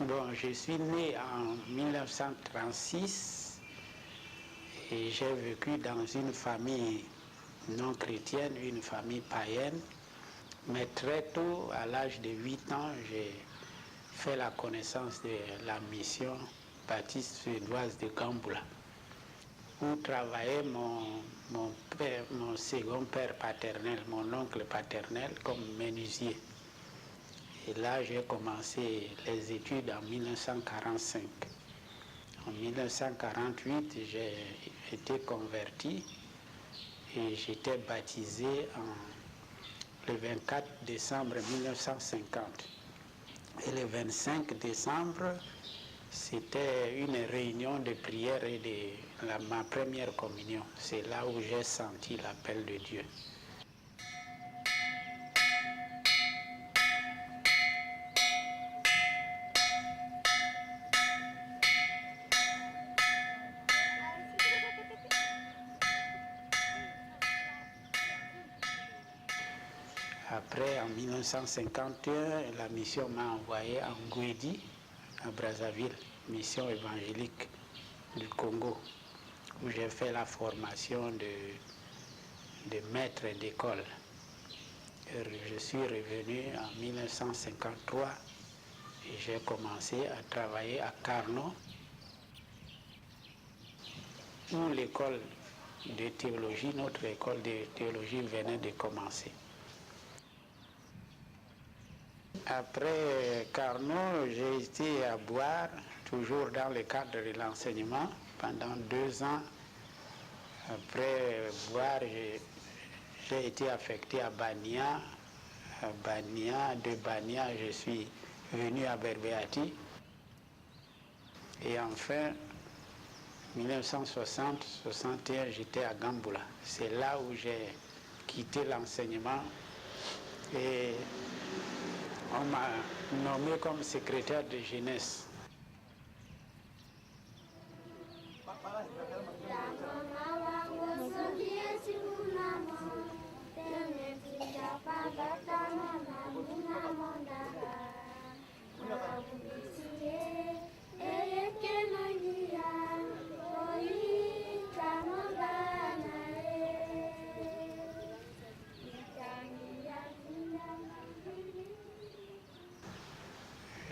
Bon, je suis né en 1936 et j'ai vécu dans une famille non chrétienne, une famille païenne. Mais très tôt, à l'âge de 8 ans, j'ai fait la connaissance de la mission baptiste suédoise de Gamboula, où travaillait mon second père paternel, mon oncle paternel, comme menuisier. Et là, j'ai commencé les études en 1945. En 1948, j'ai été converti et j'étais baptisé le 24 décembre 1950. Et le 25 décembre, c'était une réunion de prière et de ma première communion. C'est là où j'ai senti l'appel de Dieu. Après, en 1951, la mission m'a envoyé en Guédi, à Brazzaville, mission évangélique du Congo, où j'ai fait la formation de maître d'école. Je suis revenu en 1953 et j'ai commencé à travailler à Carnot, où l'école de théologie, notre école de théologie venait de commencer. Après Carnot, j'ai été à Boire, toujours dans le cadre de l'enseignement, pendant 2 ans. Après Boire, j'ai été affecté à Bania. De Bania, je suis venu à Berbéati. Et enfin, 1960-61, j'étais à Gamboula. C'est là où j'ai quitté l'enseignement et on m'a nommé comme secrétaire de jeunesse.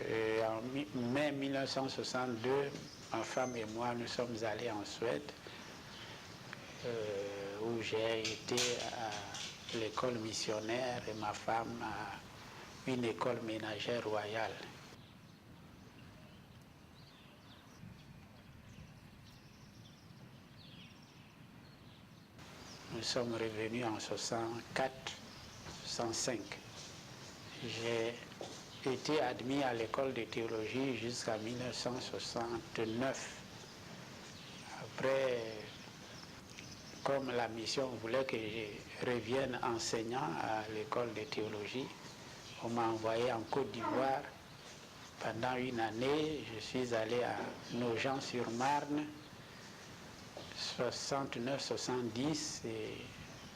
Et en mai 1962, ma femme et moi, nous sommes allés en Suède, où j'ai été à l'école missionnaire et ma femme à une école ménagère royale. Nous sommes revenus en 64, 65. J'ai été admis à l'école de théologie jusqu'à 1969. Après, comme la mission voulait que je revienne enseignant à l'école de théologie, on m'a envoyé en Côte d'Ivoire. Pendant une année, je suis allé à Nogent-sur-Marne, 69-70, et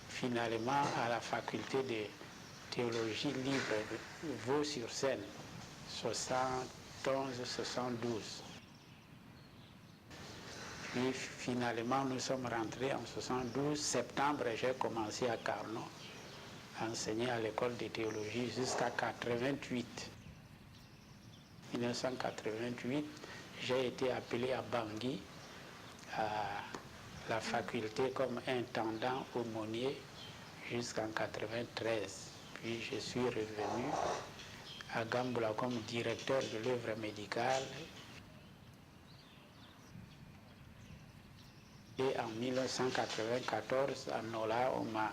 finalement à la faculté de théologie libre de Vaux-sur-Seine, 71-72. Puis finalement, nous sommes rentrés en 72. Septembre, j'ai commencé à Carnot, à enseigner à l'école de théologie jusqu'à 88. 1988, j'ai été appelé à Bangui, à la faculté comme intendant aumônier jusqu'en 93. Puis je suis revenu à Gamboula comme directeur de l'œuvre médicale. Et en 1994, à Nola, on m'a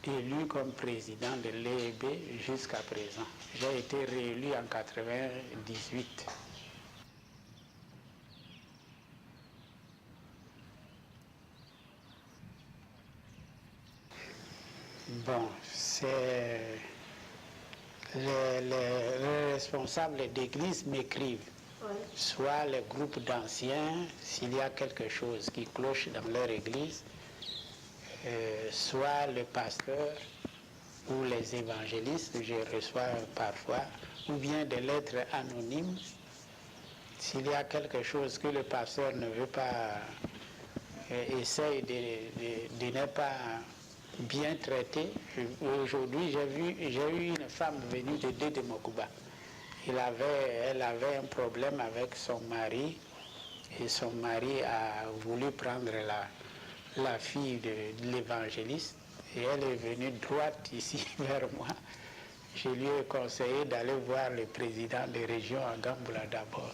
élu comme président de l'EEB jusqu'à présent. J'ai été réélu en 1998. Bon, c'est les responsables d'église m'écrivent. Oui. Soit les groupes d'anciens, s'il y a quelque chose qui cloche dans leur église, soit le pasteur ou les évangélistes, je reçois parfois, ou bien des lettres anonymes. S'il y a quelque chose que le pasteur ne veut pas, essaye de ne pas bien traiter. Aujourd'hui, j'ai eu une femme venue de Dédé-Mokouba. Elle avait un problème avec son mari, et son mari a voulu prendre la fille de l'évangéliste, et elle est venue droite ici vers moi. Je lui ai conseillé d'aller voir le président des régions à Gamboula d'abord.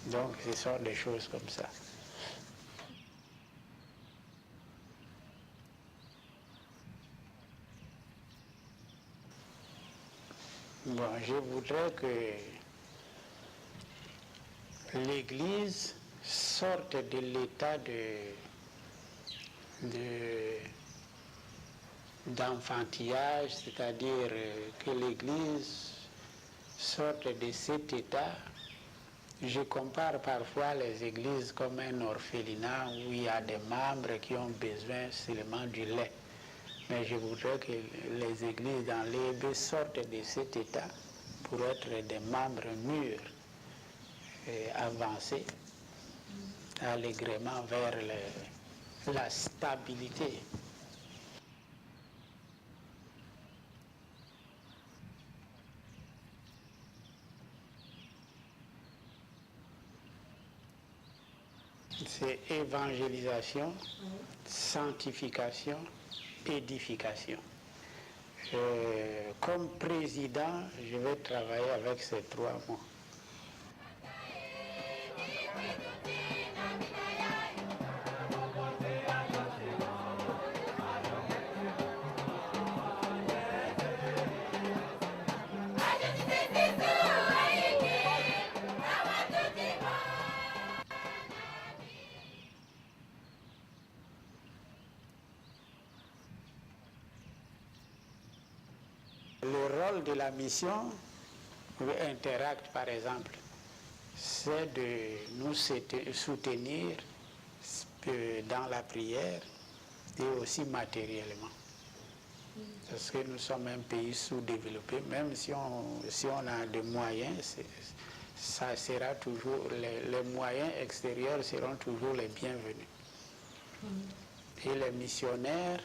Donc ce sont des choses comme ça. Bon, je voudrais que l'Église sorte de l'état d'enfantillage, c'est-à-dire que l'Église sorte de cet état. Je compare parfois les églises comme un orphelinat où il y a des membres qui ont besoin seulement du lait. Mais je voudrais que les églises dans l'EB sortent de cet état pour être des membres mûrs et avancés allègrement vers la stabilité. C'est évangélisation, sanctification, édification. Comme président, je vais travailler avec ces trois mots. Le rôle de la mission, Interact par exemple, c'est de nous soutenir dans la prière et aussi matériellement. Parce que nous sommes un pays sous-développé, même si on a des moyens, ça sera toujours, les moyens extérieurs seront toujours les bienvenus. Et les missionnaires,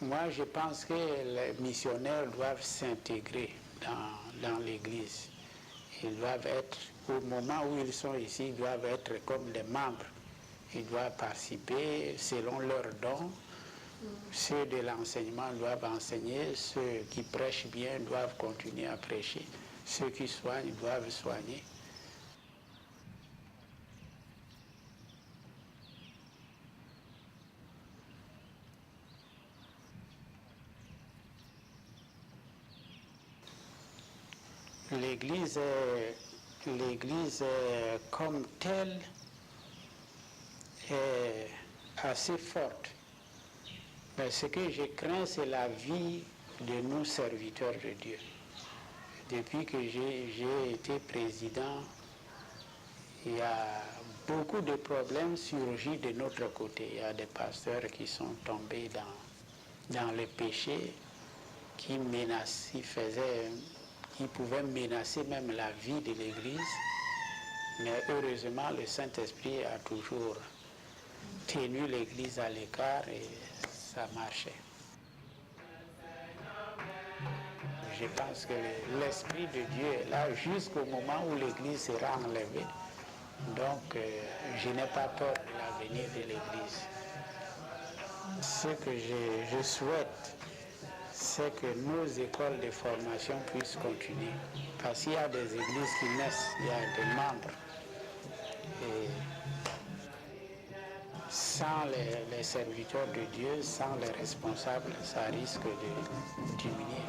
moi je pense que les missionnaires doivent s'intégrer dans l'Église. Ils doivent être, au moment où ils sont ici, ils doivent être comme des membres. Ils doivent participer selon leurs dons. Ceux de l'enseignement doivent enseigner, ceux qui prêchent bien doivent continuer à prêcher, ceux qui soignent doivent soigner. L'Église comme telle est assez forte. Mais ce que je crains, c'est la vie de nos serviteurs de Dieu. Depuis que j'ai été président, il y a beaucoup de problèmes surgis de notre côté. Il y a des pasteurs qui sont tombés dans le péché, qui menacent, qui pouvaient menacer même la vie de l'Église. Mais heureusement, le Saint-Esprit a toujours tenu l'Église à l'écart et ça marchait. Je pense que l'Esprit de Dieu est là jusqu'au moment où l'Église sera enlevée. Donc, je n'ai pas peur de l'avenir de l'Église. Ce que je souhaite, c'est que nos écoles de formation puissent continuer. Parce qu'il y a des églises qui naissent, il y a des membres. Et sans les serviteurs de Dieu, sans les responsables, ça risque de diminuer.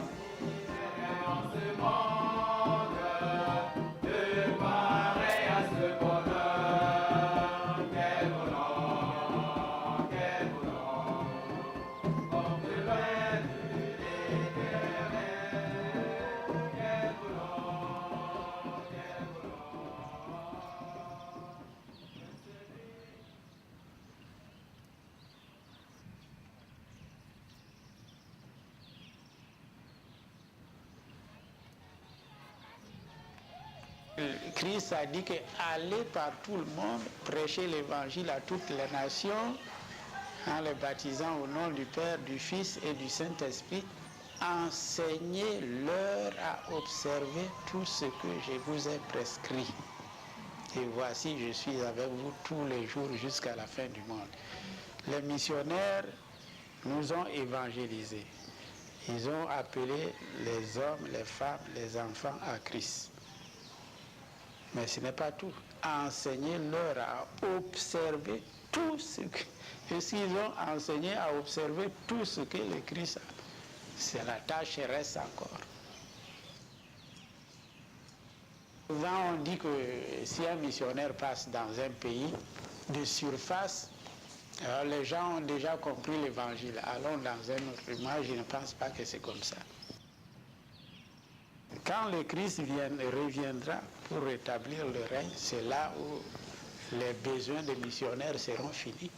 Christ a dit que allez par tout le monde, prêchez l'évangile à toutes les nations, en les baptisant au nom du Père, du Fils et du Saint-Esprit. Enseignez-leur à observer tout ce que je vous ai prescrit. Et voici, je suis avec vous tous les jours jusqu'à la fin du monde. Les missionnaires nous ont évangélisés. Ils ont appelé les hommes, les femmes, les enfants à Christ. Mais ce n'est pas tout. Enseignez-leur à observer tout ce que... Et s'ils ont enseigné à observer tout ce que le Christ a, c'est la tâche reste encore. Souvent on dit que si un missionnaire passe dans un pays de surface, alors les gens ont déjà compris l'évangile. Allons dans un autre. Moi, je ne pense pas que c'est comme ça. Quand le Christ reviendra pour rétablir le règne, c'est là où les besoins des missionnaires seront finis.